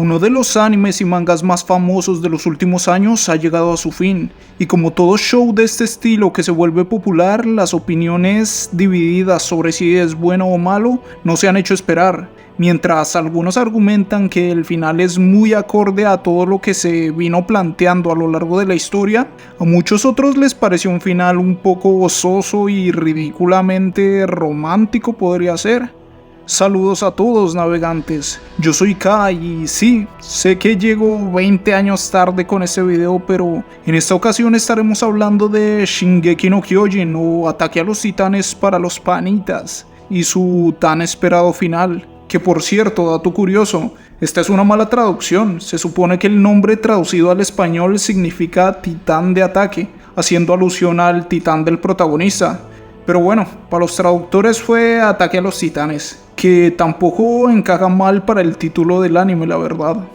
Uno de los animes y mangas más famosos de los últimos años ha llegado a su fin, y como todo show de este estilo que se vuelve popular, las opiniones divididas sobre si es bueno o malo no se han hecho esperar. Mientras algunos argumentan que el final es muy acorde a todo lo que se vino planteando a lo largo de la historia, a muchos otros les pareció un final un poco gozoso y ridículamente romántico podría ser. Saludos a todos navegantes, yo soy Kai y sí, sé que llego 20 años tarde con este video, pero en esta ocasión estaremos hablando de Shingeki no Kyojin o Ataque a los Titanes para los panitas y su tan esperado final, que por cierto, dato curioso, esta es una mala traducción, se supone que el nombre traducido al español significa titán de ataque, haciendo alusión al titán del protagonista. Pero bueno, para los traductores fue Ataque a los Titanes, que tampoco encaja mal para el título del anime, la verdad.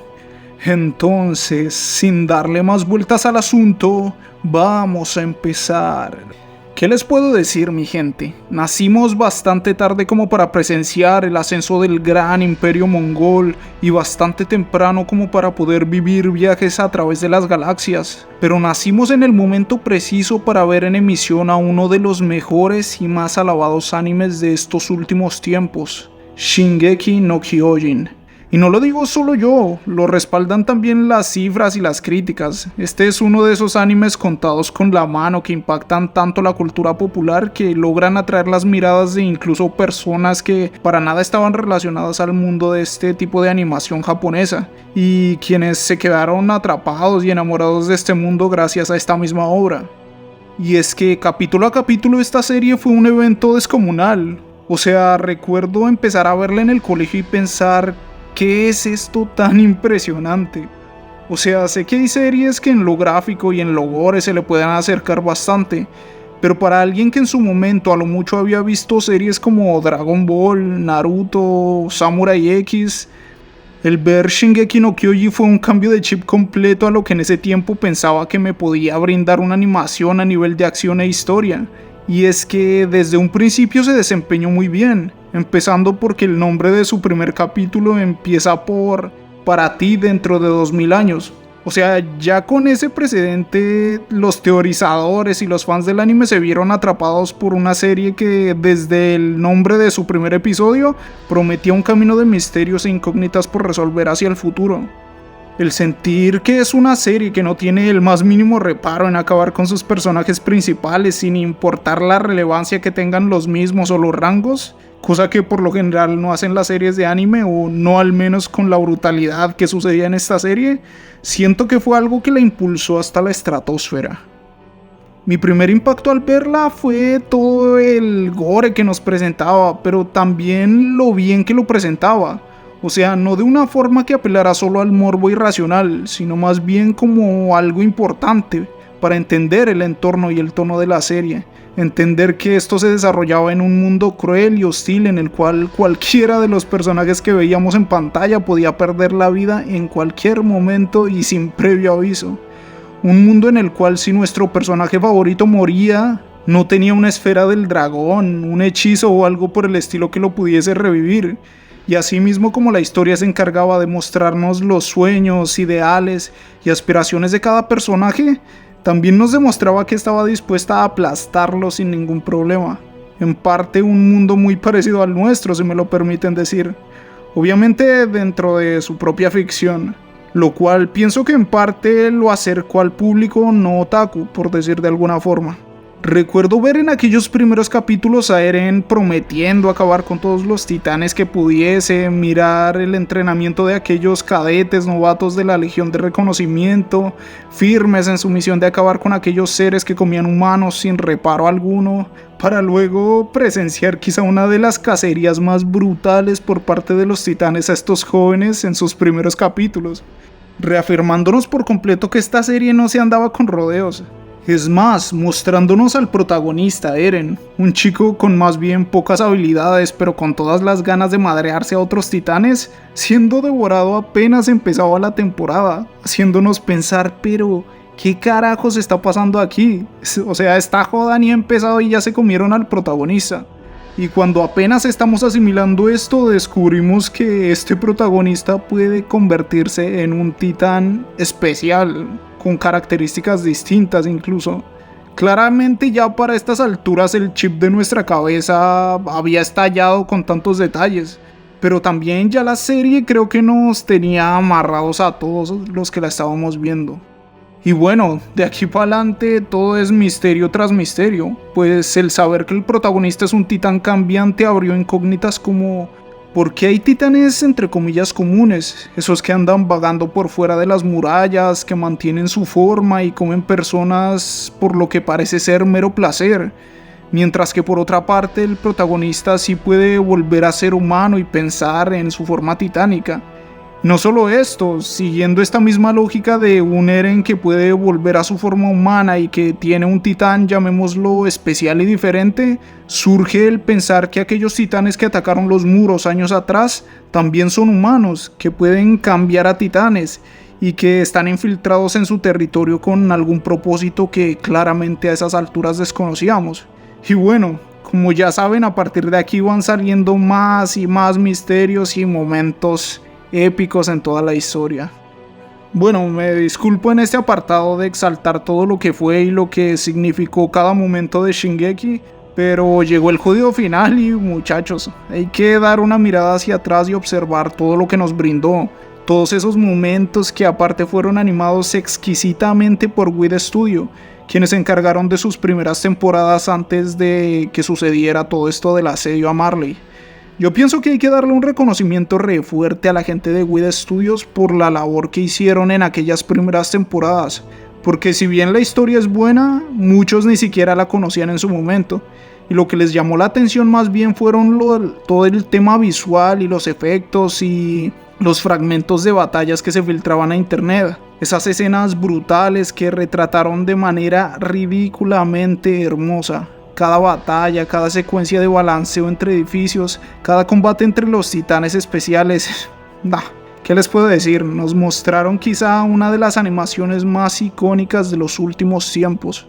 Entonces, sin darle más vueltas al asunto, vamos a empezar. ¿Qué les puedo decir, mi gente? Nacimos bastante tarde como para presenciar el ascenso del gran imperio mongol y bastante temprano como para poder vivir viajes a través de las galaxias. Pero nacimos en el momento preciso para ver en emisión a uno de los mejores y más alabados animes de estos últimos tiempos, Shingeki no Kyojin. Y no lo digo solo yo, lo respaldan también las cifras y las críticas. Este es uno de esos animes contados con la mano que impactan tanto la cultura popular que logran atraer las miradas de incluso personas que para nada estaban relacionadas al mundo de este tipo de animación japonesa, y quienes se quedaron atrapados y enamorados de este mundo gracias a esta misma obra. Y es que capítulo a capítulo esta serie fue un evento descomunal. O sea, recuerdo empezar a verla en el colegio y pensar: ¿qué es esto tan impresionante? O sea, sé que hay series que en lo gráfico y en lo gore se le pueden acercar bastante, pero para alguien que en su momento a lo mucho había visto series como Dragon Ball, Naruto, Samurai X, el ver Shingeki no Kyojin fue un cambio de chip completo a lo que en ese tiempo pensaba que me podía brindar una animación a nivel de acción e historia. Y es que desde un principio se desempeñó muy bien, empezando porque el nombre de su primer capítulo empieza por "para ti dentro de 2000 años". O sea, ya con ese precedente, los teorizadores y los fans del anime se vieron atrapados por una serie que desde el nombre de su primer episodio prometía un camino de misterios e incógnitas por resolver hacia el futuro. El sentir que es una serie que no tiene el más mínimo reparo en acabar con sus personajes principales sin importar la relevancia que tengan los mismos o los rangos, cosa que por lo general no hacen las series de anime, o no al menos con la brutalidad que sucedía en esta serie, siento que fue algo que la impulsó hasta la estratosfera. Mi primer impacto al verla fue todo el gore que nos presentaba, pero también lo bien que lo presentaba. O sea, no de una forma que apelara solo al morbo irracional, sino más bien como algo importante para entender el entorno y el tono de la serie. Entender que esto se desarrollaba en un mundo cruel y hostil en el cual cualquiera de los personajes que veíamos en pantalla podía perder la vida en cualquier momento y sin previo aviso. Un mundo en el cual si nuestro personaje favorito moría, no tenía una esfera del dragón, un hechizo o algo por el estilo que lo pudiese revivir. Y así mismo como la historia se encargaba de mostrarnos los sueños, ideales y aspiraciones de cada personaje, también nos demostraba que estaba dispuesta a aplastarlo sin ningún problema. En parte un mundo muy parecido al nuestro, si me lo permiten decir. Obviamente dentro de su propia ficción, lo cual pienso que en parte lo acercó al público no otaku, por decir de alguna forma. Recuerdo ver en aquellos primeros capítulos a Eren prometiendo acabar con todos los titanes que pudiese, mirar el entrenamiento de aquellos cadetes novatos de la Legión de Reconocimiento, firmes en su misión de acabar con aquellos seres que comían humanos sin reparo alguno, para luego presenciar quizá una de las cacerías más brutales por parte de los titanes a estos jóvenes en sus primeros capítulos, reafirmándonos por completo que esta serie no se andaba con rodeos. Es más, mostrándonos al protagonista, Eren, un chico con más bien pocas habilidades pero con todas las ganas de madrearse a otros titanes, siendo devorado apenas empezaba la temporada, haciéndonos pensar, pero ¿qué carajos está pasando aquí? O sea, esta joda ni ha empezado y ya se comieron al protagonista. Y cuando apenas estamos asimilando esto, descubrimos que este protagonista puede convertirse en un titán especial, con características distintas incluso. Claramente ya para estas alturas el chip de nuestra cabeza había estallado con tantos detalles, pero también ya la serie creo que nos tenía amarrados a todos los que la estábamos viendo. Y bueno, de aquí para adelante todo es misterio tras misterio, pues el saber que el protagonista es un titán cambiante abrió incógnitas como ¿por qué hay titanes entre comillas comunes? Esos que andan vagando por fuera de las murallas, que mantienen su forma y comen personas por lo que parece ser mero placer, mientras que por otra parte el protagonista sí puede volver a ser humano y pensar en su forma titánica. No solo esto, siguiendo esta misma lógica de un Eren que puede volver a su forma humana y que tiene un titán, llamémoslo especial y diferente, surge el pensar que aquellos titanes que atacaron los muros años atrás también son humanos, que pueden cambiar a titanes y que están infiltrados en su territorio con algún propósito que claramente a esas alturas desconocíamos. Y bueno, como ya saben, a partir de aquí van saliendo más y más misterios y momentos épicos en toda la historia. Bueno, me disculpo en este apartado de exaltar todo lo que fue y lo que significó cada momento de Shingeki, pero llegó el jodido final y muchachos, hay que dar una mirada hacia atrás y observar todo lo que nos brindó, todos esos momentos que aparte fueron animados exquisitamente por Wit Studio, quienes se encargaron de sus primeras temporadas antes de que sucediera todo esto del asedio a Marley. Yo pienso que hay que darle un reconocimiento re fuerte a la gente de Wit Studios por la labor que hicieron en aquellas primeras temporadas, porque si bien la historia es buena, muchos ni siquiera la conocían en su momento, y lo que les llamó la atención más bien fueron todo el tema visual y los efectos y los fragmentos de batallas que se filtraban a internet, esas escenas brutales que retrataron de manera ridículamente hermosa. Cada batalla, cada secuencia de balanceo entre edificios, cada combate entre los titanes especiales. ¿Qué les puedo decir? Nos mostraron quizá una de las animaciones más icónicas de los últimos tiempos.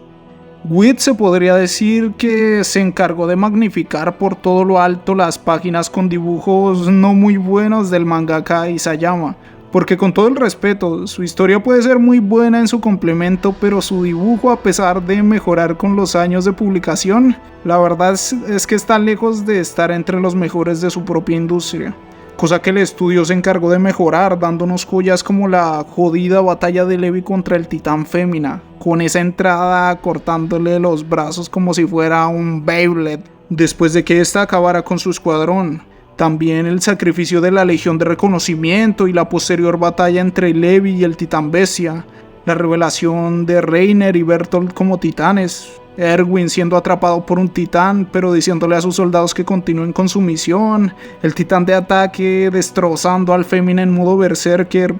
Wit se podría decir que se encargó de magnificar por todo lo alto las páginas con dibujos no muy buenos del mangaka Isayama. Porque con todo el respeto, su historia puede ser muy buena en su complemento, pero su dibujo, a pesar de mejorar con los años de publicación, la verdad es que está lejos de estar entre los mejores de su propia industria. Cosa que el estudio se encargó de mejorar, dándonos joyas como la jodida batalla de Levi contra el titán Fémina, con esa entrada cortándole los brazos como si fuera un Beyblade, después de que ésta acabara con su escuadrón. También el sacrificio de la Legión de Reconocimiento y la posterior batalla entre Levi y el Titán Bestia, la revelación de Reiner y Bertolt como titanes, Erwin siendo atrapado por un titán pero diciéndole a sus soldados que continúen con su misión, el titán de ataque destrozando al Fémina en modo berserker.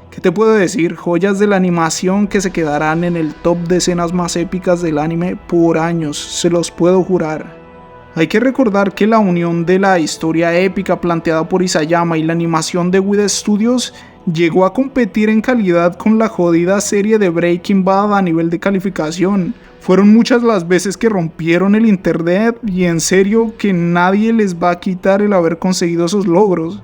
¿Qué te puedo decir? Joyas de la animación que se quedarán en el top de escenas más épicas del anime por años, se los puedo jurar. Hay que recordar que la unión de la historia épica planteada por Isayama y la animación de Wit Studios llegó a competir en calidad con la jodida serie de Breaking Bad a nivel de calificación. Fueron muchas las veces que rompieron el internet y en serio que nadie les va a quitar el haber conseguido esos logros.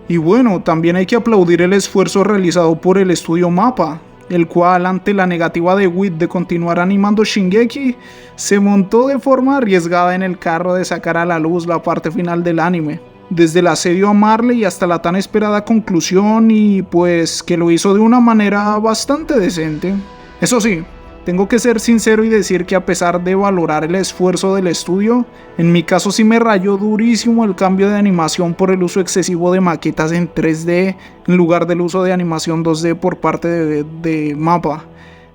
Y bueno, también hay que aplaudir el esfuerzo realizado por el estudio MAPPA, el cual ante la negativa de Wit de continuar animando Shingeki, se montó de forma arriesgada en el carro de sacar a la luz la parte final del anime, desde el asedio a Marley hasta la tan esperada conclusión, y pues que lo hizo de una manera bastante decente. Eso sí, tengo que ser sincero y decir que a pesar de valorar el esfuerzo del estudio, en mi caso sí me rayó durísimo el cambio de animación por el uso excesivo de maquetas en 3D en lugar del uso de animación 2D por parte de MAPPA.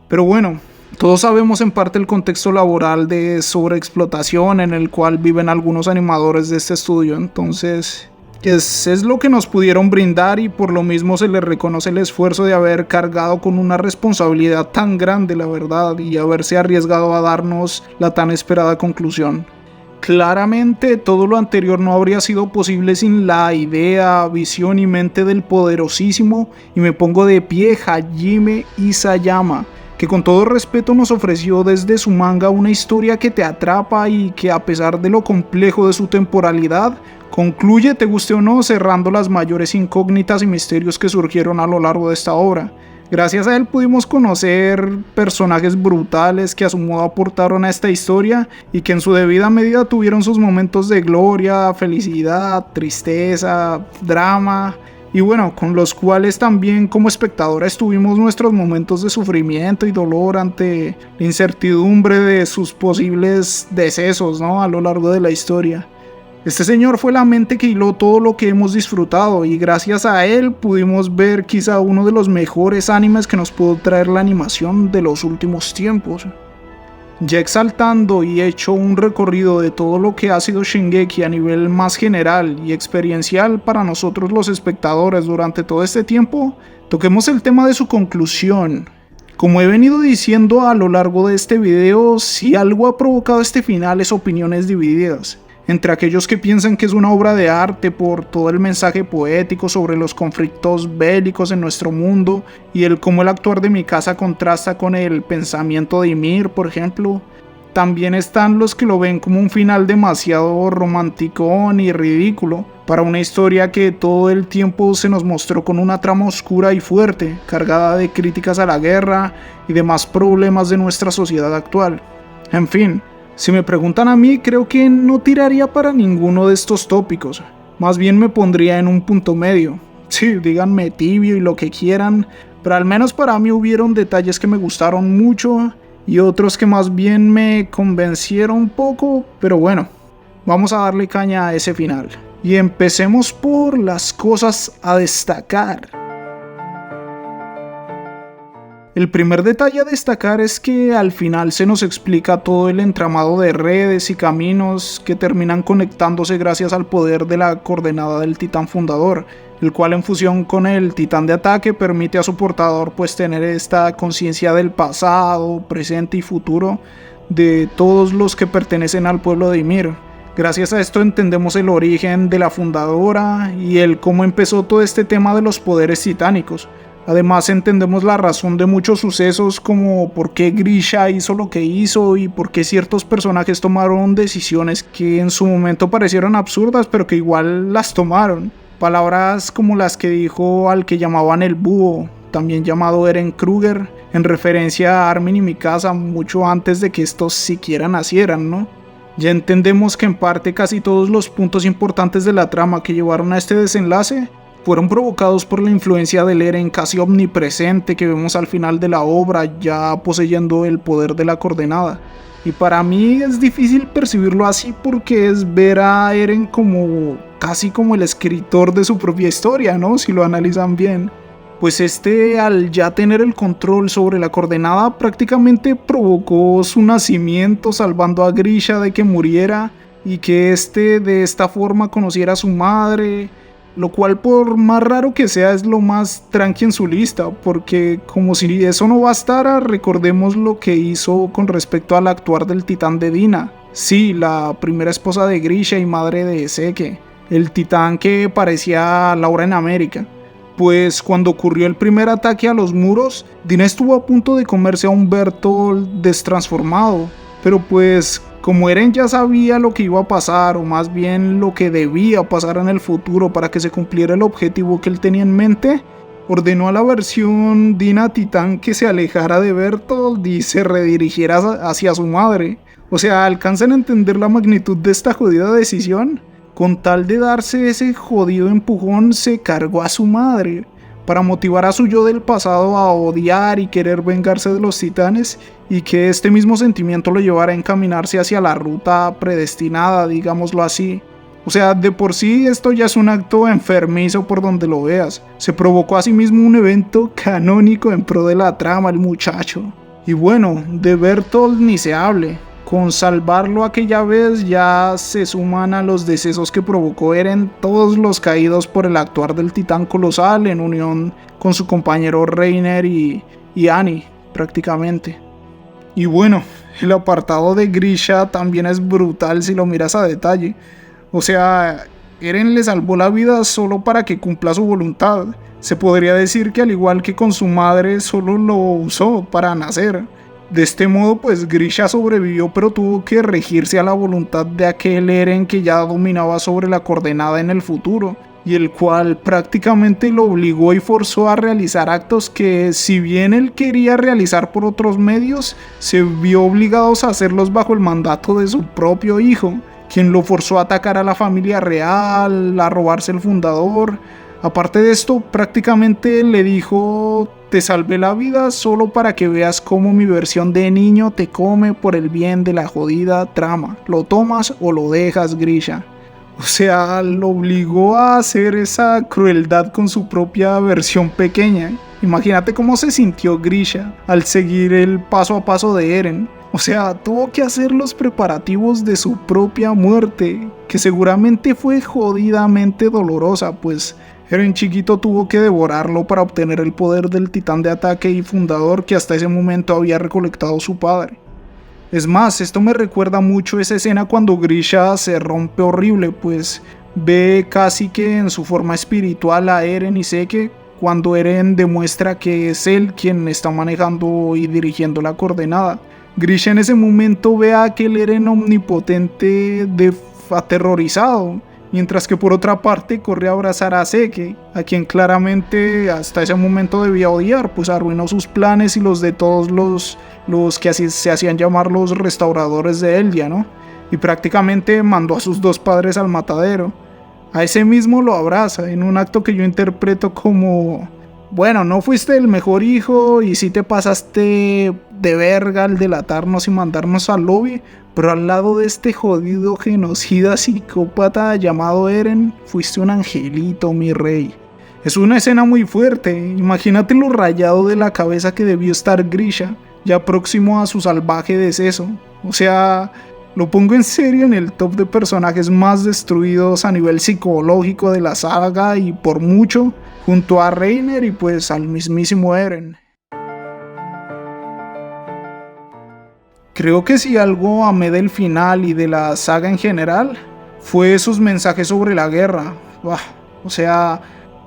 Pero bueno, todos sabemos en parte el contexto laboral de sobreexplotación en el cual viven algunos animadores de este estudio, entonces es lo que nos pudieron brindar y por lo mismo se les reconoce el esfuerzo de haber cargado con una responsabilidad tan grande, la verdad, y haberse arriesgado a darnos la tan esperada conclusión. Claramente todo lo anterior no habría sido posible sin la idea, visión y mente del poderosísimo, y me pongo de pie, Hajime Isayama, que con todo respeto nos ofreció desde su manga una historia que te atrapa y que, a pesar de lo complejo de su temporalidad, concluye, te guste o no, cerrando las mayores incógnitas y misterios que surgieron a lo largo de esta obra. Gracias a él pudimos conocer personajes brutales que a su modo aportaron a esta historia y que en su debida medida tuvieron sus momentos de gloria, felicidad, tristeza, drama, y bueno, con los cuales también como espectadores tuvimos nuestros momentos de sufrimiento y dolor ante la incertidumbre de sus posibles decesos, ¿no?, a lo largo de la historia. Este señor fue la mente que hiló todo lo que hemos disfrutado y gracias a él pudimos ver quizá uno de los mejores animes que nos pudo traer la animación de los últimos tiempos. Ya exaltando y hecho un recorrido de todo lo que ha sido Shingeki a nivel más general y experiencial para nosotros los espectadores durante todo este tiempo, toquemos el tema de su conclusión. Como he venido diciendo a lo largo de este video, si algo ha provocado este final es opiniones divididas. Entre aquellos que piensan que es una obra de arte por todo el mensaje poético sobre los conflictos bélicos en nuestro mundo y el cómo el actuar de Mikasa contrasta con el pensamiento de Ymir, por ejemplo. También están los que lo ven como un final demasiado romanticón y ridículo para una historia que todo el tiempo se nos mostró con una trama oscura y fuerte, cargada de críticas a la guerra y demás problemas de nuestra sociedad actual. En fin, si me preguntan a mí, creo que no tiraría para ninguno de estos tópicos. Más bien me pondría en un punto medio. Sí, díganme tibio y lo que quieran, pero al menos para mí hubieron detalles que me gustaron mucho y otros que más bien me convencieron un poco, pero bueno, vamos a darle caña a ese final. Y empecemos por las cosas a destacar. El primer detalle a destacar es que al final se nos explica todo el entramado de redes y caminos que terminan conectándose gracias al poder de la coordenada del titán fundador, el cual en fusión con el titán de ataque permite a su portador pues tener esta conciencia del pasado, presente y futuro de todos los que pertenecen al pueblo de Ymir. Gracias a esto entendemos el origen de la fundadora y el cómo empezó todo este tema de los poderes titánicos. Además entendemos la razón de muchos sucesos como por qué Grisha hizo lo que hizo y por qué ciertos personajes tomaron decisiones que en su momento parecieron absurdas pero que igual las tomaron. Palabras como las que dijo al que llamaban el búho, también llamado Eren Kruger, en referencia a Armin y Mikasa mucho antes de que estos siquiera nacieran, ¿no? Ya entendemos que en parte casi todos los puntos importantes de la trama que llevaron a este desenlace fueron provocados por la influencia del Eren casi omnipresente que vemos al final de la obra, ya poseyendo el poder de la coordenada. Y para mí es difícil percibirlo así porque es ver a Eren como casi como el escritor de su propia historia, ¿no? Si lo analizan bien. Pues al ya tener el control sobre la coordenada prácticamente provocó su nacimiento, salvando a Grisha de que muriera y que de esta forma conociera a su madre, lo cual por más raro que sea es lo más tranqui en su lista, porque como si eso no bastara, recordemos lo que hizo con respecto al actuar del titán de Dina. Sí, la primera esposa de Grisha y madre de Seke, el titán que parecía Laura en América. Pues cuando ocurrió el primer ataque a los muros, Dina estuvo a punto de comerse a un Bertolt destransformado, pero pues como Eren ya sabía lo que iba a pasar, o más bien lo que debía pasar en el futuro para que se cumpliera el objetivo que él tenía en mente, ordenó a la versión Dina Titán que se alejara de Bertolt y se redirigiera hacia su madre. O sea, ¿alcanzan a entender la magnitud de esta jodida decisión? Con tal de darse ese jodido empujón, se cargó a su madre para motivar a su yo del pasado a odiar y querer vengarse de los titanes, y que este mismo sentimiento lo llevara a encaminarse hacia la ruta predestinada, digámoslo así. O sea, de por sí esto ya es un acto enfermizo por donde lo veas. Se provocó a sí mismo un evento canónico en pro de la trama, el muchacho. Y bueno, de Bertolt ni se hable. Con salvarlo aquella vez ya se suman a los decesos que provocó Eren todos los caídos por el actuar del titán colosal en unión con su compañero Reiner y Annie prácticamente. Y bueno, el apartado de Grisha también es brutal si lo miras a detalle. O sea, Eren le salvó la vida solo para que cumpla su voluntad. Se podría decir que al igual que con su madre solo lo usó para nacer. De este modo pues Grisha sobrevivió, pero tuvo que regirse a la voluntad de aquel Eren que ya dominaba sobre la coordenada en el futuro, y el cual prácticamente lo obligó y forzó a realizar actos que, si bien él quería realizar por otros medios, se vio obligado a hacerlos bajo el mandato de su propio hijo, quien lo forzó a atacar a la familia real, a robarse el fundador. Aparte de esto, prácticamente le dijo: te salvé la vida solo para que veas cómo mi versión de niño te come por el bien de la jodida trama. ¿Lo tomas o lo dejas, Grisha? O sea, lo obligó a hacer esa crueldad con su propia versión pequeña. Imagínate cómo se sintió Grisha al seguir el paso a paso de Eren. O sea, tuvo que hacer los preparativos de su propia muerte, que seguramente fue jodidamente dolorosa, pues Eren chiquito tuvo que devorarlo para obtener el poder del titán de ataque y fundador que hasta ese momento había recolectado su padre. Es más, esto me recuerda mucho esa escena cuando Grisha se rompe horrible, pues ve casi que en su forma espiritual a Eren y Zeke, cuando Eren demuestra que es él quien está manejando y dirigiendo la coordenada. Grisha en ese momento ve a aquel Eren omnipotente aterrorizado, mientras que por otra parte corre a abrazar a Zeke, a quien claramente hasta ese momento debía odiar, pues arruinó sus planes y los de todos los que así se hacían llamar los restauradores de Eldia, ¿no? Y prácticamente mandó a sus dos padres al matadero. A ese mismo lo abraza, en un acto que yo interpreto como: bueno, no fuiste el mejor hijo y sí te pasaste de verga al delatarnos y mandarnos al lobby, pero al lado de este jodido genocida psicópata llamado Eren, fuiste un angelito, mi rey. Es una escena muy fuerte, imagínate lo rayado de la cabeza que debió estar Grisha, ya próximo a su salvaje deceso. O sea, lo pongo en serio en el top de personajes más destruidos a nivel psicológico de la saga y por mucho, junto a Reiner y pues al mismísimo Eren. Creo que si algo amé del final y de la saga en general, fue esos mensajes sobre la guerra. O sea,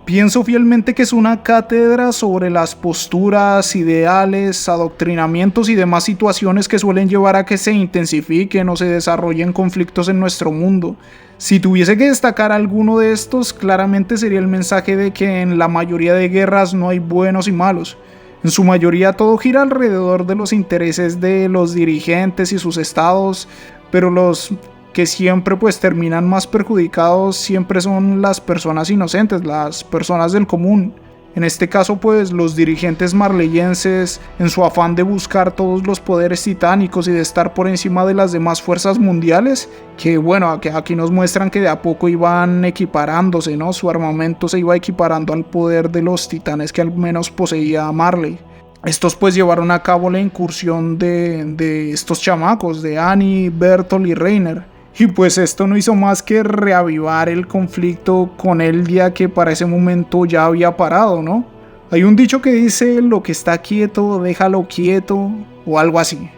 pienso fielmente que es una cátedra sobre las posturas, ideales, adoctrinamientos y demás situaciones que suelen llevar a que se intensifiquen o se desarrollen conflictos en nuestro mundo. Si tuviese que destacar alguno de estos, claramente sería el mensaje de que en la mayoría de guerras no hay buenos y malos. En su mayoría todo gira alrededor de los intereses de los dirigentes y sus estados, pero los que siempre pues terminan más perjudicados siempre son las personas inocentes, las personas del común. En este caso pues los dirigentes marleyenses, en su afán de buscar todos los poderes titánicos y de estar por encima de las demás fuerzas mundiales, que bueno, aquí nos muestran que de a poco iban equiparándose, ¿no? Su armamento se iba equiparando al poder de los titanes que al menos poseía Marley. Estos pues llevaron a cabo la incursión de estos chamacos, de Annie, Bertolt y Reiner. Y pues esto no hizo más que reavivar el conflicto con Eldia, que para ese momento ya había parado, ¿no? Hay un dicho que dice: lo que está quieto, déjalo quieto, o algo así.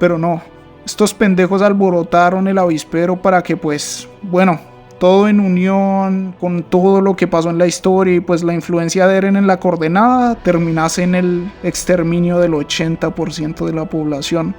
Pero no, estos pendejos alborotaron el avispero para que pues, bueno, todo en unión con todo lo que pasó en la historia y pues la influencia de Eren en la coordenada terminase en el exterminio del 80% de la población.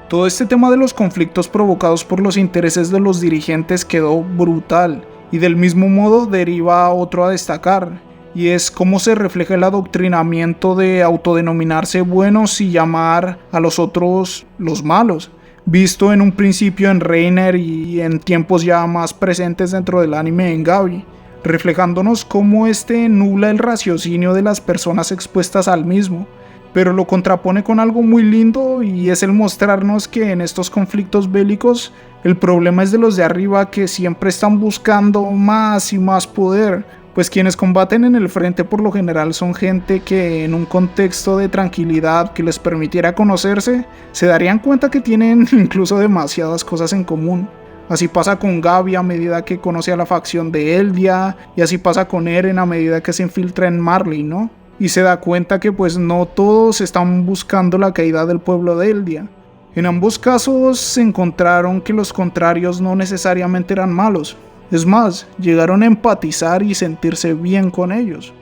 Todo este tema de los conflictos provocados por los intereses de los dirigentes quedó brutal, y del mismo modo deriva otro a destacar, y es cómo se refleja el adoctrinamiento de autodenominarse buenos y llamar a los otros los malos, visto en un principio en Reiner y en tiempos ya más presentes dentro del anime en Gabi, reflejándonos cómo este nubla el raciocinio de las personas expuestas al mismo, pero lo contrapone con algo muy lindo, y es el mostrarnos que en estos conflictos bélicos el problema es de los de arriba, que siempre están buscando más y más poder, pues quienes combaten en el frente por lo general son gente que en un contexto de tranquilidad que les permitiera conocerse, se darían cuenta que tienen incluso demasiadas cosas en común. Así pasa con Gabi a medida que conoce a la facción de Eldia, y así pasa con Eren a medida que se infiltra en Marley, ¿no? Y se da cuenta que pues no todos están buscando la caída del pueblo de Eldia. En ambos casos se encontraron que los contrarios no necesariamente eran malos. Es más, llegaron a empatizar y sentirse bien con ellos.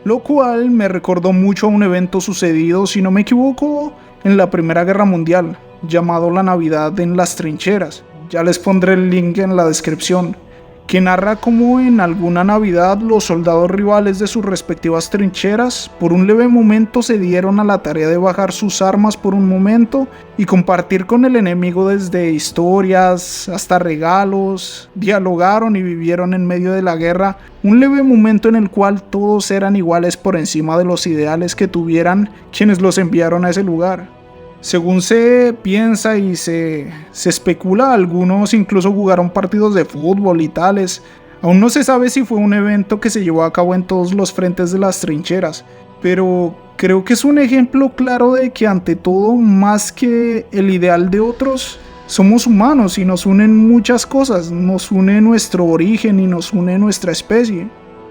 lo cual me recordó mucho a un evento sucedido, si no me equivoco, en la Primera Guerra Mundial, llamado La Navidad en las Trincheras. Ya les pondré el link en la descripción, que narra cómo en alguna Navidad los soldados rivales de sus respectivas trincheras por un leve momento se dieron a la tarea de bajar sus armas por un momento y compartir con el enemigo desde historias hasta regalos, dialogaron y vivieron en medio de la guerra un leve momento en el cual todos eran iguales por encima de los ideales que tuvieran quienes los enviaron a ese lugar. Según se piensa y se especula, algunos incluso jugaron partidos de fútbol y tales. Aún no se sabe si fue un evento que se llevó a cabo en todos los frentes de las trincheras, pero creo que es un ejemplo claro de que ante todo, más que el ideal de otros, somos humanos y nos unen muchas cosas, nos une nuestro origen y nos une nuestra especie.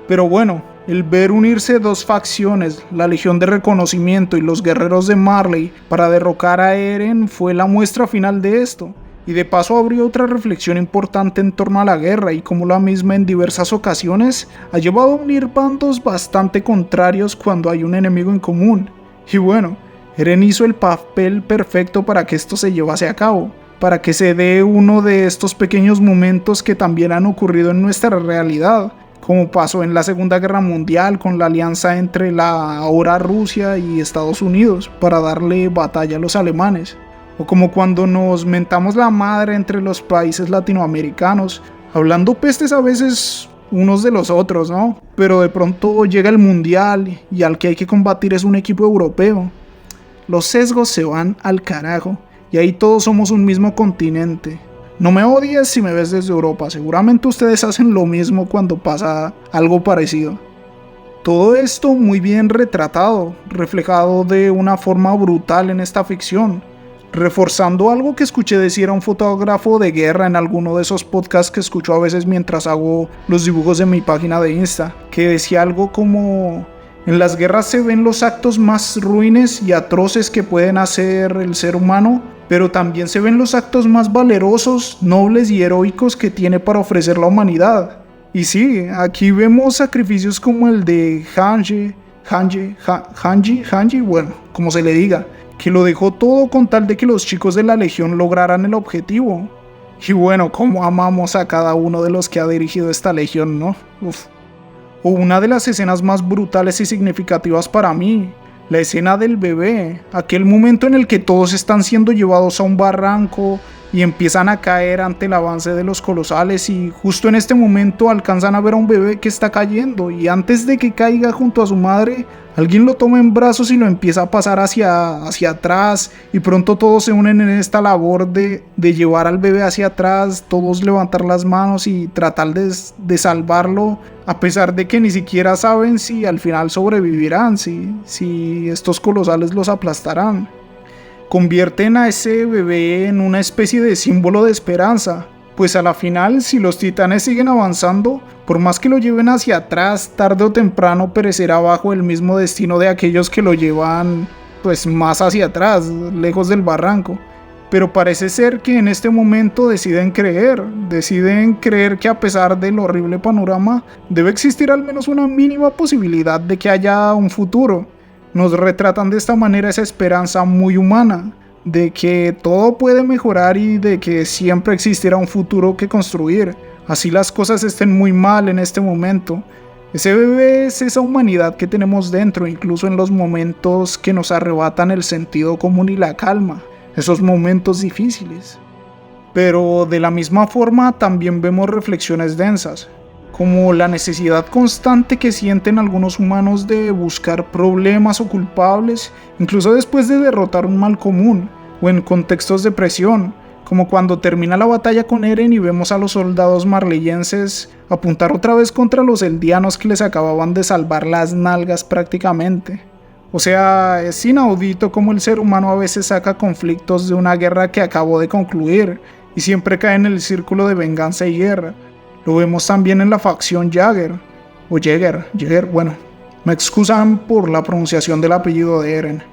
Pero bueno, el ver unirse dos facciones, la Legión de Reconocimiento y los Guerreros de Marley, para derrocar a Eren fue la muestra final de esto. Y de paso abrió otra reflexión importante en torno a la guerra y cómo la misma en diversas ocasiones ha llevado a unir bandos bastante contrarios cuando hay un enemigo en común. Y bueno, Eren hizo el papel perfecto para que esto se llevase a cabo, para que se dé uno de estos pequeños momentos que también han ocurrido en nuestra realidad, como pasó en la Segunda Guerra Mundial con la alianza entre la ahora Rusia y Estados Unidos para darle batalla a los alemanes, o como cuando nos mentamos la madre entre los países latinoamericanos, hablando pestes a veces unos de los otros, ¿no? Pero de pronto llega el Mundial y al que hay que combatir es un equipo europeo. Los sesgos se van al carajo y ahí todos somos un mismo continente. No me odies si me ves desde Europa, seguramente ustedes hacen lo mismo cuando pasa algo parecido. Todo esto muy bien retratado, reflejado de una forma brutal en esta ficción, reforzando algo que escuché decir a un fotógrafo de guerra en alguno de esos podcasts que escucho a veces mientras hago los dibujos de mi página de Insta, que decía algo como: en las guerras se ven los actos más ruines y atroces que pueden hacer el ser humano, pero también se ven los actos más valerosos, nobles y heroicos que tiene para ofrecer la humanidad. Y sí, aquí vemos sacrificios como el de Hanji, bueno, como se le diga, que lo dejó todo con tal de que los chicos de la Legión lograran el objetivo. Y bueno, cómo amamos a cada uno de los que ha dirigido esta Legión, ¿no? Uf. O una de las escenas más brutales y significativas para mí, la escena del bebé, aquel momento en el que todos están siendo llevados a un barranco y empiezan a caer ante el avance de los colosales y justo en este momento alcanzan a ver a un bebé que está cayendo y antes de que caiga junto a su madre, alguien lo toma en brazos y lo empieza a pasar hacia atrás y pronto todos se unen en esta labor de llevar al bebé hacia atrás, todos levantar las manos y tratar de salvarlo, a pesar de que ni siquiera saben si al final sobrevivirán, si estos colosales los aplastarán. Convierten a ese bebé en una especie de símbolo de esperanza, pues a la final, si los titanes siguen avanzando, por más que lo lleven hacia atrás, tarde o temprano perecerá bajo el mismo destino de aquellos que lo llevan pues más hacia atrás, lejos del barranco. Pero parece ser que en este momento deciden creer que a pesar del horrible panorama, debe existir al menos una mínima posibilidad de que haya un futuro. Nos retratan de esta manera esa esperanza muy humana, de que todo puede mejorar y de que siempre existirá un futuro que construir, así las cosas estén muy mal en este momento. Ese bebé es esa humanidad que tenemos dentro, incluso en los momentos que nos arrebatan el sentido común y la calma, esos momentos difíciles. Pero de la misma forma también vemos reflexiones densas, como la necesidad constante que sienten algunos humanos de buscar problemas o culpables, incluso después de derrotar un mal común, o en contextos de presión, como cuando termina la batalla con Eren y vemos a los soldados marleyenses apuntar otra vez contra los eldianos que les acababan de salvar las nalgas prácticamente. O sea, es inaudito cómo el ser humano a veces saca conflictos de una guerra que acabó de concluir y siempre cae en el círculo de venganza y guerra. Lo vemos también en la facción Jäger, bueno, me excusan por la pronunciación del apellido de Eren,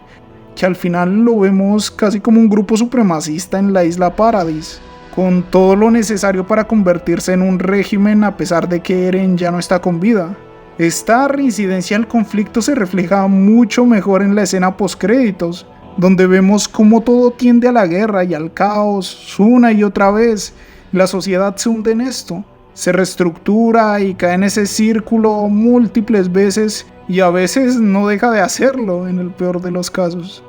que al final lo vemos casi como un grupo supremacista en la isla Paradis, con todo lo necesario para convertirse en un régimen a pesar de que Eren ya no está con vida. Esta reincidencia al conflicto se refleja mucho mejor en la escena postcréditos, donde vemos cómo todo tiende a la guerra y al caos una y otra vez. La sociedad se hunde en esto, se reestructura y cae en ese círculo múltiples veces y a veces no deja de hacerlo en el peor de los casos.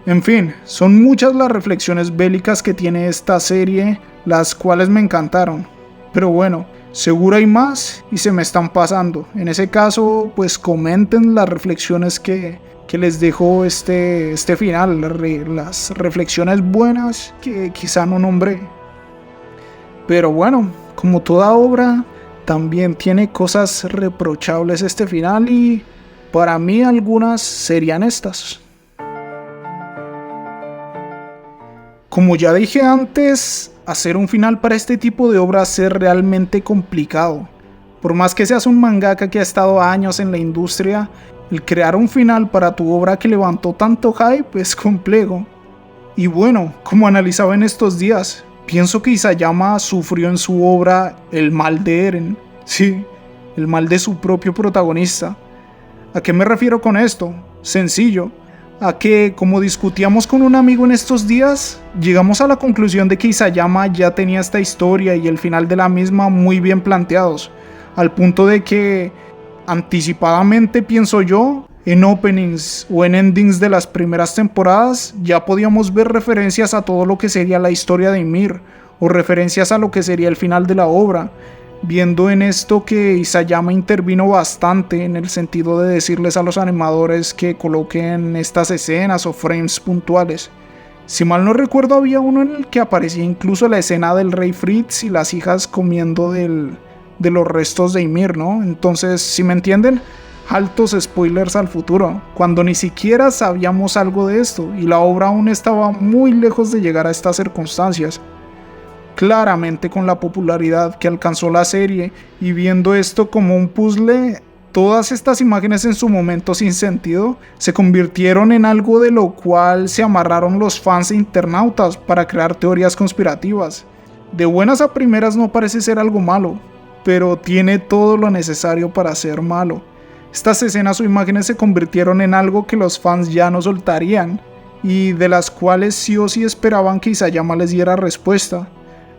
En fin, son muchas las reflexiones bélicas que tiene esta serie, las cuales me encantaron. Pero bueno, seguro hay más y se me están pasando. En ese caso, pues comenten las reflexiones que les dejó este final, las reflexiones buenas que quizá no nombré. Pero bueno, como toda obra, también tiene cosas reprochables este final y para mí algunas serían estas. Como ya dije antes, hacer un final para este tipo de obras es realmente complicado. Por más que seas un mangaka que ha estado años en la industria, el crear un final para tu obra que levantó tanto hype es complejo. Y bueno, como analizaba en estos días, pienso que Isayama sufrió en su obra el mal de Eren. Sí, el mal de su propio protagonista. ¿A qué me refiero con esto? Sencillo. A que, como discutíamos con un amigo en estos días, llegamos a la conclusión de que Isayama ya tenía esta historia y el final de la misma muy bien planteados, al punto de que, anticipadamente pienso yo, en openings o en endings de las primeras temporadas ya podíamos ver referencias a todo lo que sería la historia de Ymir, o referencias a lo que sería el final de la obra, viendo en esto que Isayama intervino bastante en el sentido de decirles a los animadores que coloquen estas escenas o frames puntuales. Si mal no recuerdo, había uno en el que aparecía incluso la escena del rey Fritz y las hijas comiendo de los restos de Ymir, ¿no? Entonces, si me entienden, altos spoilers al futuro, cuando ni siquiera sabíamos algo de esto y la obra aún estaba muy lejos de llegar a estas circunstancias. Claramente, con la popularidad que alcanzó la serie y viendo esto como un puzzle, todas estas imágenes en su momento sin sentido se convirtieron en algo de lo cual se amarraron los fans e internautas para crear teorías conspirativas. De buenas a primeras no parece ser algo malo, pero tiene todo lo necesario para ser malo. Estas escenas o imágenes se convirtieron en algo que los fans ya no soltarían y de las cuales sí o sí esperaban que Isayama les diera respuesta.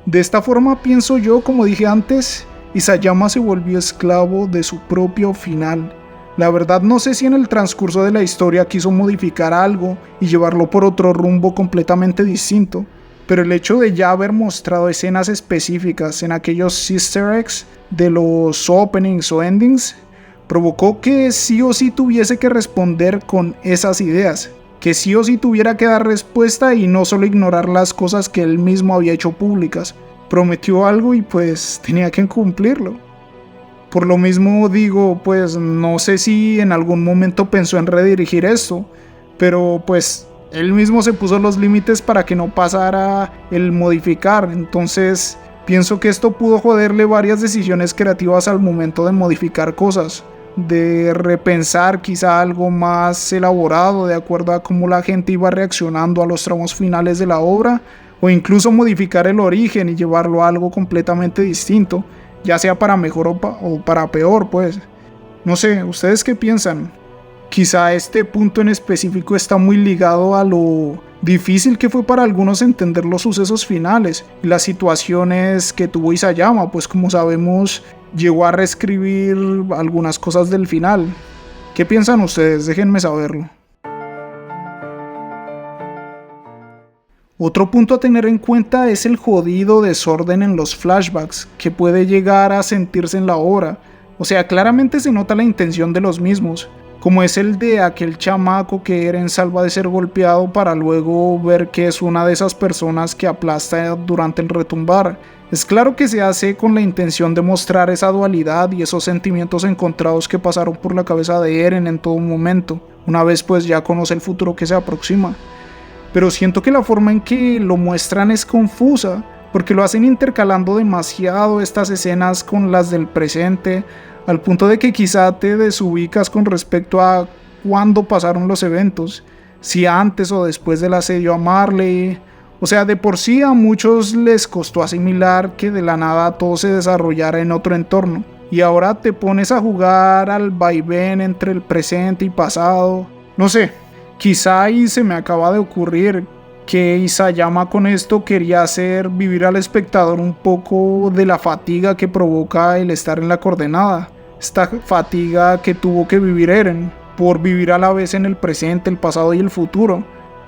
De esta forma, pienso yo, como dije antes, Isayama se volvió esclavo de su propio final. La verdad no sé si en el transcurso de la historia quiso modificar algo y llevarlo por otro rumbo completamente distinto, pero el hecho de ya haber mostrado escenas específicas en aquellos easter eggs de los openings o endings, provocó que sí o sí tuviese que responder con esas ideas, que sí o sí tuviera que dar respuesta y no solo ignorar las cosas que él mismo había hecho públicas. Prometió algo y pues tenía que cumplirlo. Por lo mismo digo, pues no sé si en algún momento pensó en redirigir esto, pero pues él mismo se puso los límites para que no pasara el modificar. Entonces pienso que esto pudo joderle varias decisiones creativas al momento de modificar cosas, de repensar quizá algo más elaborado de acuerdo a cómo la gente iba reaccionando a los tramos finales de la obra, o incluso modificar el origen y llevarlo a algo completamente distinto, ya sea para mejor o para peor, pues. No sé, ¿ustedes qué piensan? Quizá este punto en específico está muy ligado a lo difícil que fue para algunos entender los sucesos finales y las situaciones que tuvo Isayama, pues como sabemos llegó a reescribir algunas cosas del final. ¿Qué piensan ustedes? Déjenme saberlo. Otro punto a tener en cuenta es el jodido desorden en los flashbacks que puede llegar a sentirse en la obra. O sea, claramente se nota la intención de los mismos, como es el de aquel chamaco que Eren salva de ser golpeado para luego ver que es una de esas personas que aplasta durante el retumbar. Es claro que se hace con la intención de mostrar esa dualidad y esos sentimientos encontrados que pasaron por la cabeza de Eren en todo momento, una vez pues ya conoce el futuro que se aproxima. Pero siento que la forma en que lo muestran es confusa, porque lo hacen intercalando demasiado estas escenas con las del presente, al punto de que quizá te desubicas con respecto a cuándo pasaron los eventos, si antes o después del asedio a Marley. O sea, de por sí a muchos les costó asimilar que de la nada todo se desarrollara en otro entorno, y ahora te pones a jugar al vaivén entre el presente y pasado. No sé, quizá ahí se me acaba de ocurrir que Isayama con esto quería hacer vivir al espectador un poco de la fatiga que provoca el estar en la coordenada. Esta fatiga que tuvo que vivir Eren, por vivir a la vez en el presente, el pasado y el futuro.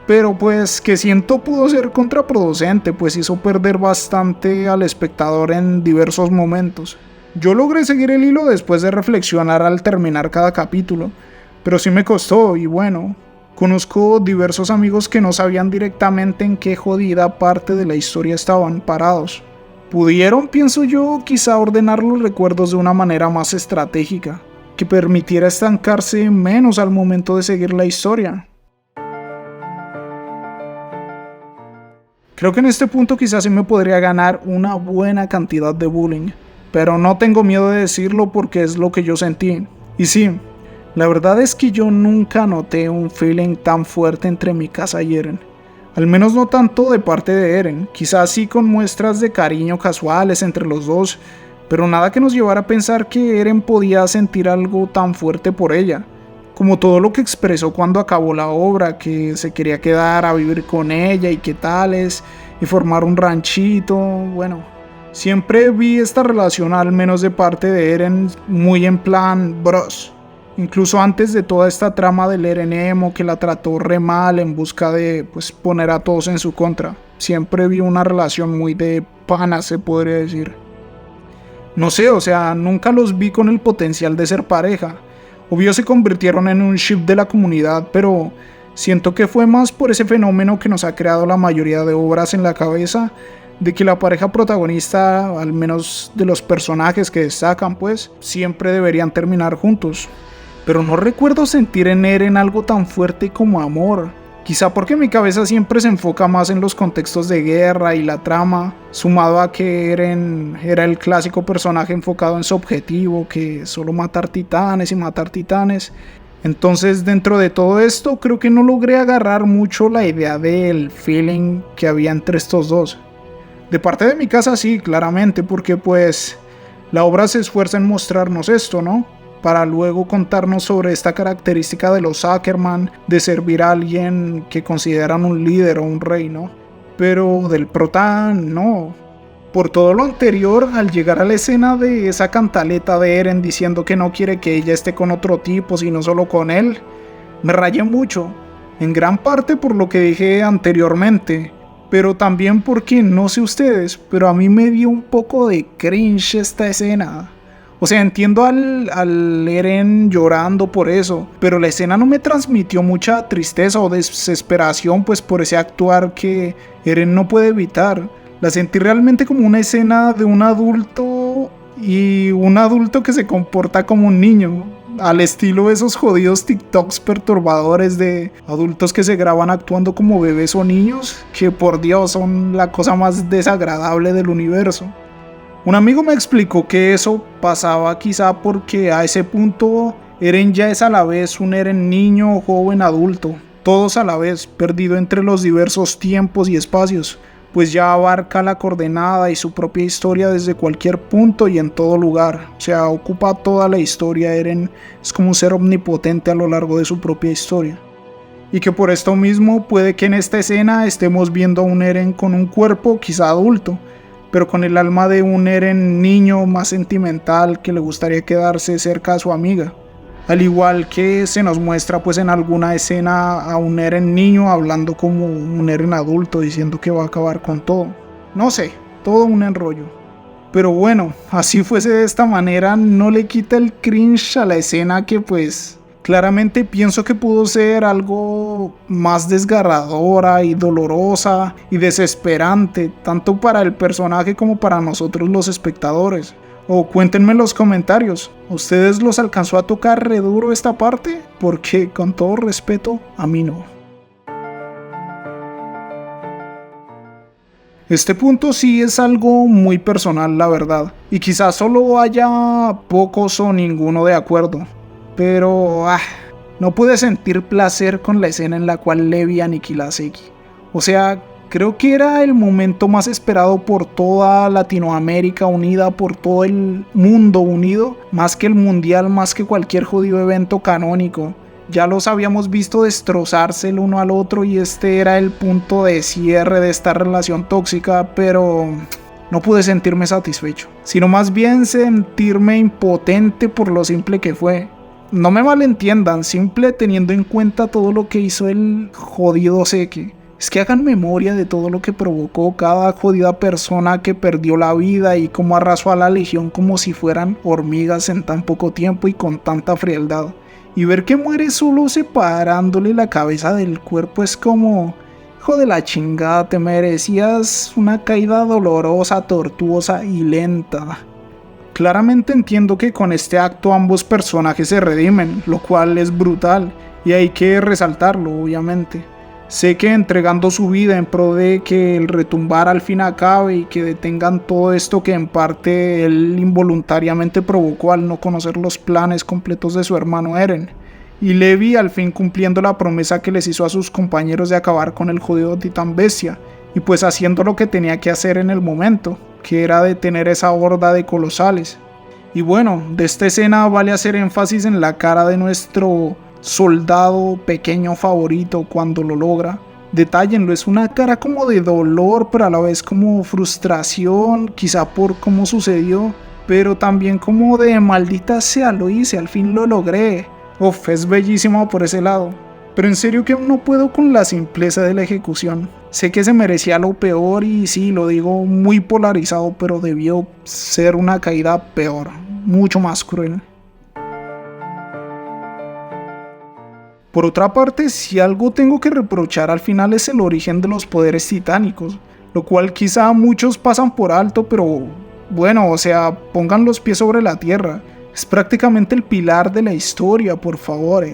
Pero pues que siento pudo ser contraproducente, pues hizo perder bastante al espectador en diversos momentos. Yo logré seguir el hilo después de reflexionar al terminar cada capítulo, pero sí me costó y bueno, conozco diversos amigos que no sabían directamente en qué jodida parte de la historia estaban parados. Pudieron, pienso yo, quizá ordenar los recuerdos de una manera más estratégica, que permitiera estancarse menos al momento de seguir la historia. Creo que en este punto quizás sí me podría ganar una buena cantidad de bullying, pero no tengo miedo de decirlo porque es lo que yo sentí. Y sí, la verdad es que yo nunca noté un feeling tan fuerte entre Mikasa y Eren. Al menos no tanto de parte de Eren, quizás sí con muestras de cariño casuales entre los dos, pero nada que nos llevara a pensar que Eren podía sentir algo tan fuerte por ella. Como todo lo que expresó cuando acabó la obra, que se quería quedar a vivir con ella y qué tales, y formar un ranchito, bueno. Siempre vi esta relación, al menos de parte de Eren, muy en plan bros. Incluso antes de toda esta trama del Eren emo que la trató re mal en busca de pues poner a todos en su contra. Siempre vi una relación muy de pana, se podría decir. No sé, o sea, nunca los vi con el potencial de ser pareja. Obvio se convirtieron en un ship de la comunidad, pero siento que fue más por ese fenómeno que nos ha creado la mayoría de obras en la cabeza, de que la pareja protagonista, al menos de los personajes que destacan, pues, siempre deberían terminar juntos. Pero no recuerdo sentir en Eren algo tan fuerte como amor. Quizá porque mi cabeza siempre se enfoca más en los contextos de guerra y la trama, sumado a que Eren era el clásico personaje enfocado en su objetivo, que solo matar titanes y matar titanes. Entonces, dentro de todo esto, creo que no logré agarrar mucho la idea del feeling que había entre estos dos. De parte de mi casa sí, claramente, porque pues la obra se esfuerza en mostrarnos esto, ¿no? Para luego contarnos sobre esta característica de los Ackerman, de servir a alguien que consideran un líder o un rey, ¿no? Pero del prota, no. Por todo lo anterior, al llegar a la escena de esa cantaleta de Eren diciendo que no quiere que ella esté con otro tipo, sino solo con él, me rayé mucho. En gran parte por lo que dije anteriormente, pero también porque, no sé ustedes, pero a mí me dio un poco de cringe esta escena. O sea, entiendo al Eren llorando por eso, pero la escena no me transmitió mucha tristeza o desesperación, pues por ese actuar que Eren no puede evitar. La sentí realmente como una escena de un adulto y un adulto que se comporta como un niño, al estilo de esos jodidos TikToks perturbadores de adultos que se graban actuando como bebés o niños, que por Dios son la cosa más desagradable del universo. Un amigo me explicó que eso pasaba quizá porque a ese punto Eren ya es a la vez un Eren niño, joven, adulto, todos a la vez, perdido entre los diversos tiempos y espacios, pues ya abarca la coordenada y su propia historia desde cualquier punto y en todo lugar. O sea, ocupa toda la historia. Eren es como un ser omnipotente a lo largo de su propia historia. Y que por esto mismo puede que en esta escena estemos viendo a un Eren con un cuerpo quizá adulto, pero con el alma de un Eren niño más sentimental que le gustaría quedarse cerca de su amiga. Al igual que se nos muestra pues en alguna escena a un Eren niño hablando como un Eren adulto diciendo que va a acabar con todo. No sé, todo un enrollo. Pero bueno, así fuese de esta manera no le quita el cringe a la escena que pues claramente pienso que pudo ser algo más desgarradora y dolorosa y desesperante, tanto para el personaje como para nosotros los espectadores. O cuéntenme en los comentarios, ¿a ustedes los alcanzó a tocar re duro esta parte? Porque con todo respeto, a mí no. Este punto sí es algo muy personal, la verdad, y quizás solo haya pocos o ninguno de acuerdo. Pero no pude sentir placer con la escena en la cual Levi aniquila a Seki. O sea, Creo que era el momento más esperado por toda Latinoamérica unida, por todo el mundo unido, más que el mundial, más que cualquier jodido evento canónico. Ya los habíamos visto destrozarse el uno al otro y este era el punto de cierre de esta relación tóxica, pero no pude sentirme satisfecho, sino más bien sentirme impotente por lo simple que fue. No me malentiendan, simple teniendo en cuenta todo lo que hizo el jodido Zeke. Es que hagan memoria de todo lo que provocó cada jodida persona que perdió la vida y cómo arrasó a la legión como si fueran hormigas en tan poco tiempo y con tanta frialdad. Y ver que muere solo separándole la cabeza del cuerpo es como... hijo de la chingada, te merecías una caída dolorosa, tortuosa y lenta. Claramente entiendo que con este acto ambos personajes se redimen, lo cual es brutal, y hay que resaltarlo, obviamente. Sé que entregando su vida en pro de que el retumbar al fin acabe y que detengan todo esto que en parte él involuntariamente provocó al no conocer los planes completos de su hermano Eren. Y Levi al fin cumpliendo la promesa que les hizo a sus compañeros de acabar con el jodido titán bestia, y pues haciendo lo que tenía que hacer en el momento, que era detener esa horda de colosales. Y bueno, de esta escena vale hacer énfasis en la cara de nuestro soldado pequeño favorito cuando lo logra. Detállenlo, es una cara como de dolor, pero a la vez como frustración, quizá por cómo sucedió, pero también como de maldita sea, lo hice, al fin lo logré. Uf, es bellísimo por ese lado. Pero en serio que aún no puedo con la simpleza de la ejecución. Sé que se merecía lo peor y sí, lo digo muy polarizado, pero debió ser una caída peor, mucho más cruel. Por otra parte, si algo tengo que reprochar al final es el origen de los poderes titánicos, lo cual quizá muchos pasan por alto, pero bueno, o sea, pongan los pies sobre la tierra. Es prácticamente el pilar de la historia, por favor.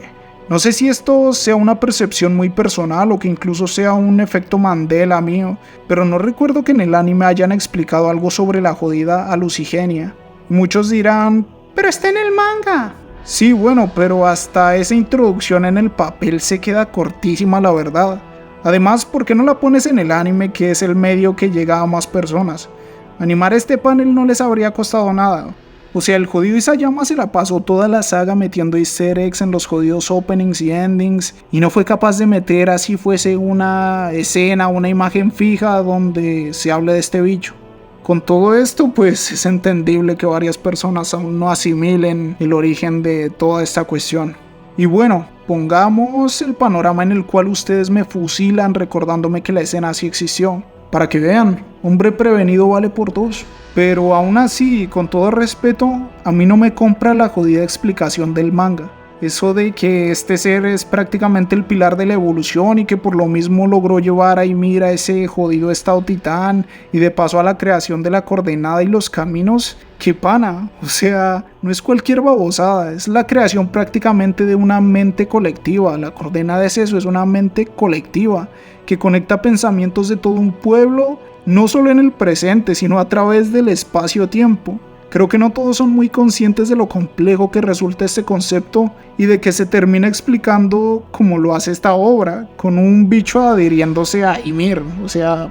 No sé si esto sea una percepción muy personal o que incluso sea un efecto Mandela mío, pero no recuerdo que en el anime hayan explicado algo sobre la jodida alucigenia. Muchos dirán, pero está en el manga. Sí, bueno, pero hasta esa introducción en el papel se queda cortísima, la verdad. Además, ¿por qué no la pones en el anime, que es el medio que llega a más personas? Animar este panel no les habría costado nada. O sea, el jodido Isayama se la pasó toda la saga metiendo easter eggs en los jodidos openings y endings y no fue capaz de meter así fuese una escena, una imagen fija donde se hable de este bicho. Con todo esto, pues es entendible que varias personas aún no asimilen el origen de toda esta cuestión. Y bueno, pongamos el panorama en el cual ustedes me fusilan recordándome que la escena sí existió. Para que vean, hombre prevenido vale por dos. Pero aún así, con todo respeto, a mí no me compra la jodida explicación del manga. Eso de que este ser es prácticamente el pilar de la evolución y que por lo mismo logró llevar a Ymir a ese jodido estado titán y de paso a la creación de la coordenada y los caminos. ¡Qué pana! O sea, no es cualquier babosada, es la creación prácticamente de una mente colectiva. La coordenada es eso, es una mente colectiva que conecta pensamientos de todo un pueblo, no solo en el presente, sino a través del espacio-tiempo. Creo que no todos son muy conscientes de lo complejo que resulta este concepto y de que se termina explicando como lo hace esta obra, con un bicho adhiriéndose a Ymir. O sea,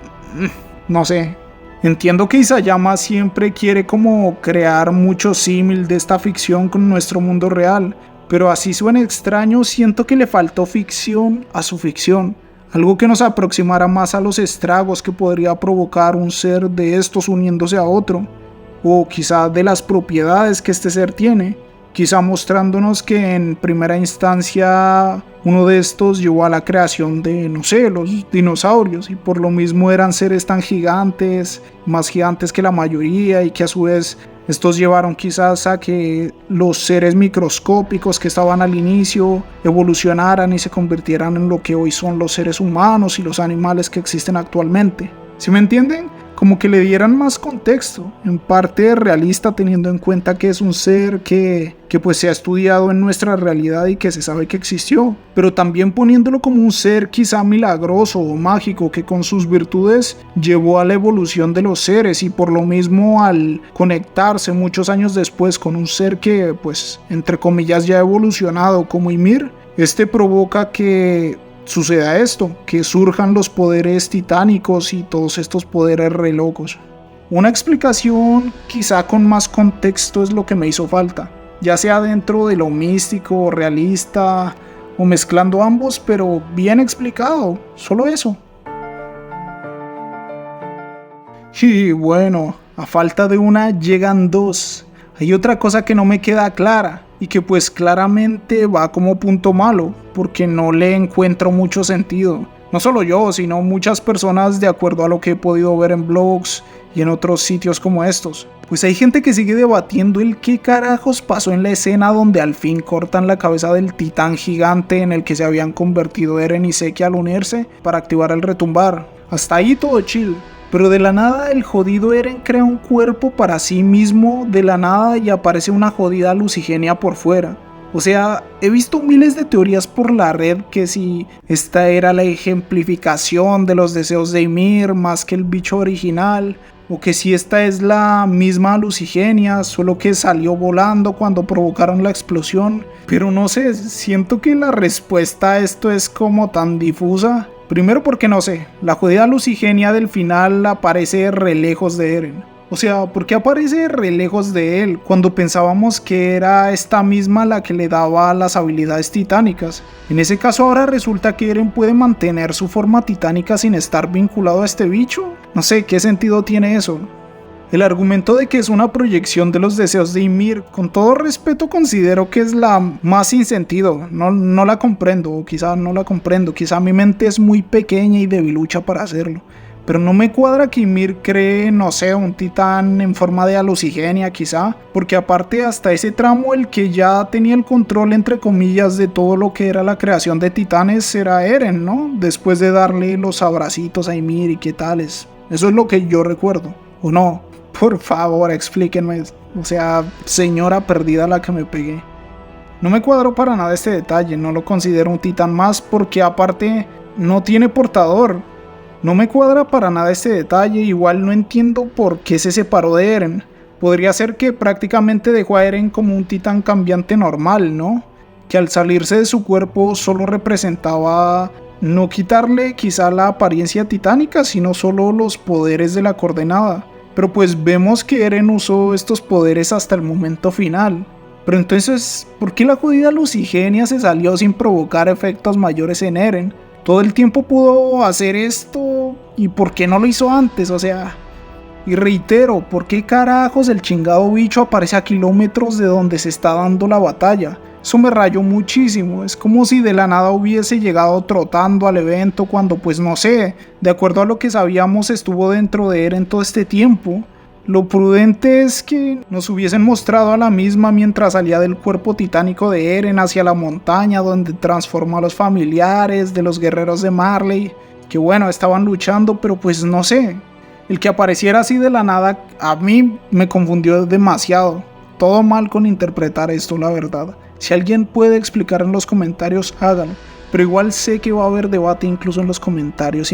no sé. Entiendo que Isayama siempre quiere como crear mucho símil de esta ficción con nuestro mundo real, pero así suena extraño, siento que le faltó ficción a su ficción. Algo que nos aproximara más a los estragos que podría provocar un ser de estos uniéndose a otro. O quizá de las propiedades que este ser tiene, quizá mostrándonos que en primera instancia uno de estos llevó a la creación de, no sé, los dinosaurios y por lo mismo eran seres tan gigantes, más gigantes que la mayoría y que a su vez estos llevaron quizás a que los seres microscópicos que estaban al inicio evolucionaran y se convirtieran en lo que hoy son los seres humanos y los animales que existen actualmente. ¿Sí me entienden? Como que le dieran más contexto, en parte realista teniendo en cuenta que es un ser que pues se ha estudiado en nuestra realidad y que se sabe que existió, pero también poniéndolo como un ser quizá milagroso o mágico que con sus virtudes llevó a la evolución de los seres y por lo mismo al conectarse muchos años después con un ser que pues entre comillas ya ha evolucionado como Ymir, este provoca que suceda esto, que surjan los poderes titánicos y todos estos poderes re locos. Una explicación quizá con más contexto es lo que me hizo falta, ya sea dentro de lo místico o realista o mezclando ambos, pero bien explicado, solo eso. Y bueno, a falta de una llegan dos. Hay otra cosa que no me queda clara y que pues claramente va como punto malo, porque no le encuentro mucho sentido. No solo yo, sino muchas personas de acuerdo a lo que he podido ver en blogs y en otros sitios como estos. Pues hay gente que sigue debatiendo el qué carajos pasó en la escena donde al fin cortan la cabeza del titán gigante en el que se habían convertido Eren y Zeki al unirse para activar el retumbar. Hasta ahí todo chill. Pero de la nada el jodido Eren crea un cuerpo para sí mismo de la nada y aparece una jodida Lucigenia por fuera. O sea, he visto miles de teorías por la red que si esta era la ejemplificación de los deseos de Ymir más que el bicho original, o que si esta es la misma Lucigenia, solo que salió volando cuando provocaron la explosión. Pero no sé, siento que la respuesta a esto es como tan difusa. Primero porque no sé, la jodida Lucigenia del final aparece re lejos de Eren. O sea, ¿por qué aparece re lejos de él cuando pensábamos que era esta misma la que le daba las habilidades titánicas? En ese caso ahora resulta que Eren puede mantener su forma titánica sin estar vinculado a este bicho. No sé, ¿qué sentido tiene eso? El argumento de que es una proyección de los deseos de Ymir, con todo respeto considero que es la más sin sentido. No la comprendo, o quizá no la comprendo, quizá mi mente es muy pequeña y debilucha para hacerlo. Pero no me cuadra que Ymir cree, no sé, un titán en forma de Lucigenia quizá, porque aparte hasta ese tramo el que ya tenía el control entre comillas de todo lo que era la creación de titanes era Eren, ¿no? Después de darle los abracitos a Ymir y qué tales. Eso es lo que yo recuerdo, ¿o no? Por favor, explíquenme. O sea, señora perdida la que me pegué. No me cuadró para nada este detalle. No lo considero un titán más porque aparte no tiene portador. No me cuadra para nada este detalle. Igual no entiendo por qué se separó de Eren. Podría ser que prácticamente dejó a Eren como un titán cambiante normal, ¿no? Que al salirse de su cuerpo solo representaba no quitarle quizá la apariencia titánica, sino solo los poderes de la coordenada. Pero pues vemos que Eren usó estos poderes hasta el momento final. Pero entonces, ¿por qué la jodida Lucigenia se salió sin provocar efectos mayores en Eren? Todo el tiempo pudo hacer esto, ¿y por qué no lo hizo antes? O sea, y reitero, ¿por qué carajos el chingado bicho aparece a kilómetros de donde se está dando la batalla? Eso me rayó muchísimo, es como si de la nada hubiese llegado trotando al evento cuando pues no sé, de acuerdo a lo que sabíamos estuvo dentro de Eren todo este tiempo. Lo prudente es que nos hubiesen mostrado a la misma mientras salía del cuerpo titánico de Eren hacia la montaña donde transformó a los familiares de los guerreros de Marley, que bueno, estaban luchando pero pues no sé, el que apareciera así de la nada a mí me confundió demasiado. Todo mal con interpretar esto, la verdad. Si alguien puede explicar en los comentarios, háganlo. Pero igual sé que va a haber debate incluso en los comentarios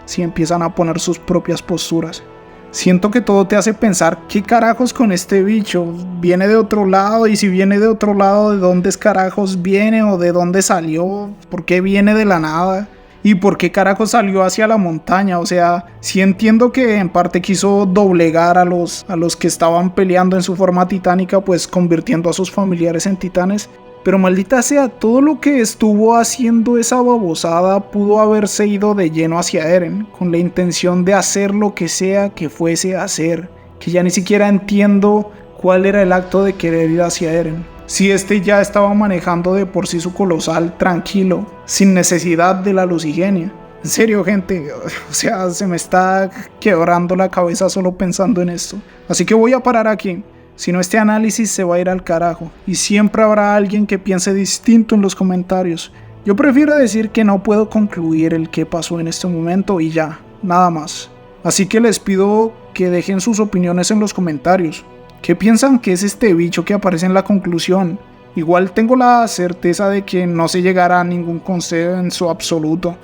si empiezan a poner sus propias posturas. Siento que todo te hace pensar, ¿qué carajos con este bicho? ¿Viene de otro lado? Y si viene de otro lado, ¿de dónde carajos viene? ¿O de dónde salió? ¿Por qué viene de la nada? ¿Y por qué carajo salió hacia la montaña? O sea, sí entiendo que en parte quiso doblegar a los que estaban peleando en su forma titánica, pues convirtiendo a sus familiares en titanes. Pero maldita sea, todo lo que estuvo haciendo esa babosada pudo haberse ido de lleno hacia Eren, con la intención de hacer lo que sea que fuese a hacer. Que ya ni siquiera entiendo cuál era el acto de querer ir hacia Eren. Si este ya estaba manejando de por sí su colosal tranquilo, sin necesidad de la Lucigenia. En serio, gente, o sea, se me está quebrando la cabeza solo pensando en esto. Así que voy a parar aquí, si no este análisis se va a ir al carajo. Y siempre habrá alguien que piense distinto en los comentarios. Yo prefiero decir que no puedo concluir el qué pasó en este momento y ya, nada más. Así que les pido que dejen sus opiniones en los comentarios. ¿Qué piensan que es este bicho que aparece en la conclusión? Igual tengo la certeza de que no se llegará a ningún consenso absoluto.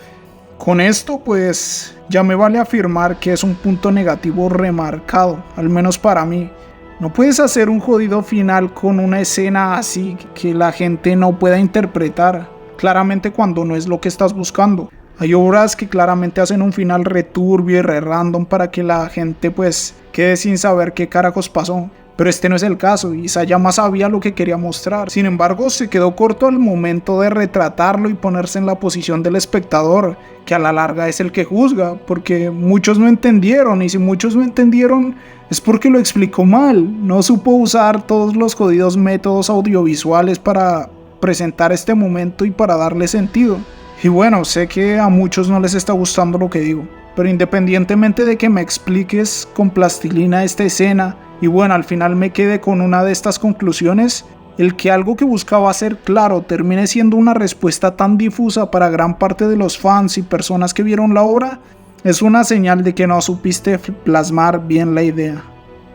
Con esto pues ya me vale afirmar que es un punto negativo remarcado, al menos para mí. No puedes hacer un jodido final con una escena así que la gente no pueda interpretar. claramente cuando no es lo que estás buscando. Hay obras que claramente hacen un final returbio y re random para que la gente pues quede sin saber qué carajos pasó. Pero este no es el caso, y Isayama sabía lo que quería mostrar. Sin embargo, se quedó corto al momento de retratarlo y ponerse en la posición del espectador, que a la larga es el que juzga, porque muchos no entendieron, y si muchos no entendieron es porque lo explicó mal. No supo usar todos los jodidos métodos audiovisuales para presentar este momento y para darle sentido. Y bueno, sé que a muchos no les está gustando lo que digo, pero independientemente de que me expliques con plastilina esta escena, y bueno, al final me quedé con una de estas conclusiones, el que algo que buscaba ser claro termine siendo una respuesta tan difusa para gran parte de los fans y personas que vieron la obra, es una señal de que no supiste plasmar bien la idea.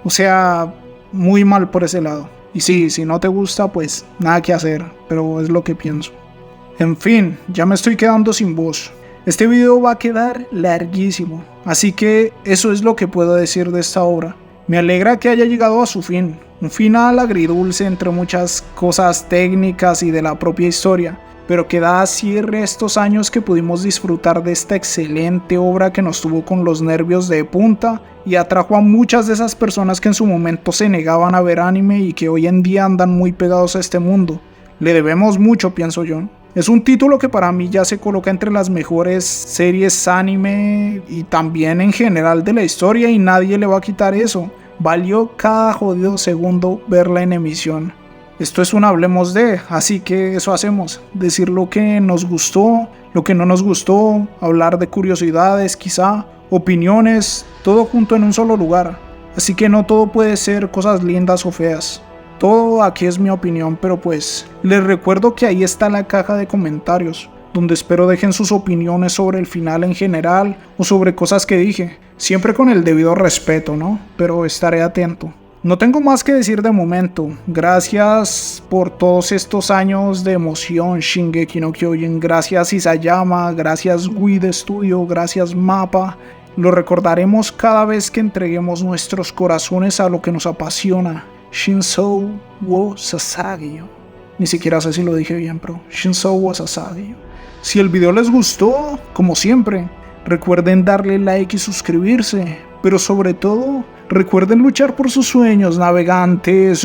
O sea, muy mal por ese lado. Y sí, si no te gusta, pues nada que hacer, pero es lo que pienso. En fin, ya me estoy quedando sin voz. Este video va a quedar larguísimo, así que eso es lo que puedo decir de esta obra. Me alegra que haya llegado a su fin, un final agridulce entre muchas cosas técnicas y de la propia historia, pero que da cierre a estos años que pudimos disfrutar de esta excelente obra que nos tuvo con los nervios de punta y atrajo a muchas de esas personas que en su momento se negaban a ver anime y que hoy en día andan muy pegados a este mundo. Le debemos mucho, pienso yo. Es un título que para mí ya se coloca entre las mejores series anime y también en general de la historia, y nadie le va a quitar eso. Valió cada jodido segundo verla en emisión. Esto es un hablemos de, así que eso hacemos, decir lo que nos gustó, lo que no nos gustó, hablar de curiosidades quizá, opiniones, todo junto en un solo lugar. Así que no todo puede ser cosas lindas o feas. Todo aquí es mi opinión, pero pues les recuerdo que ahí está la caja de comentarios, donde espero dejen sus opiniones sobre el final en general o sobre cosas que dije, siempre con el debido respeto, ¿no? Pero estaré atento. No tengo más que decir de momento. Gracias por todos estos años de emoción, Shingeki no Kyojin. Gracias Isayama, gracias Wii Studio, gracias Mappa. Lo recordaremos cada vez que entreguemos nuestros corazones a lo que nos apasiona. Shinsou wo Sasageyo. Ni siquiera sé si lo dije bien, pero Shinsou wo Sasageyo. Si el video les gustó, como siempre, recuerden darle like y suscribirse. Pero sobre todo, recuerden luchar por sus sueños, navegantes.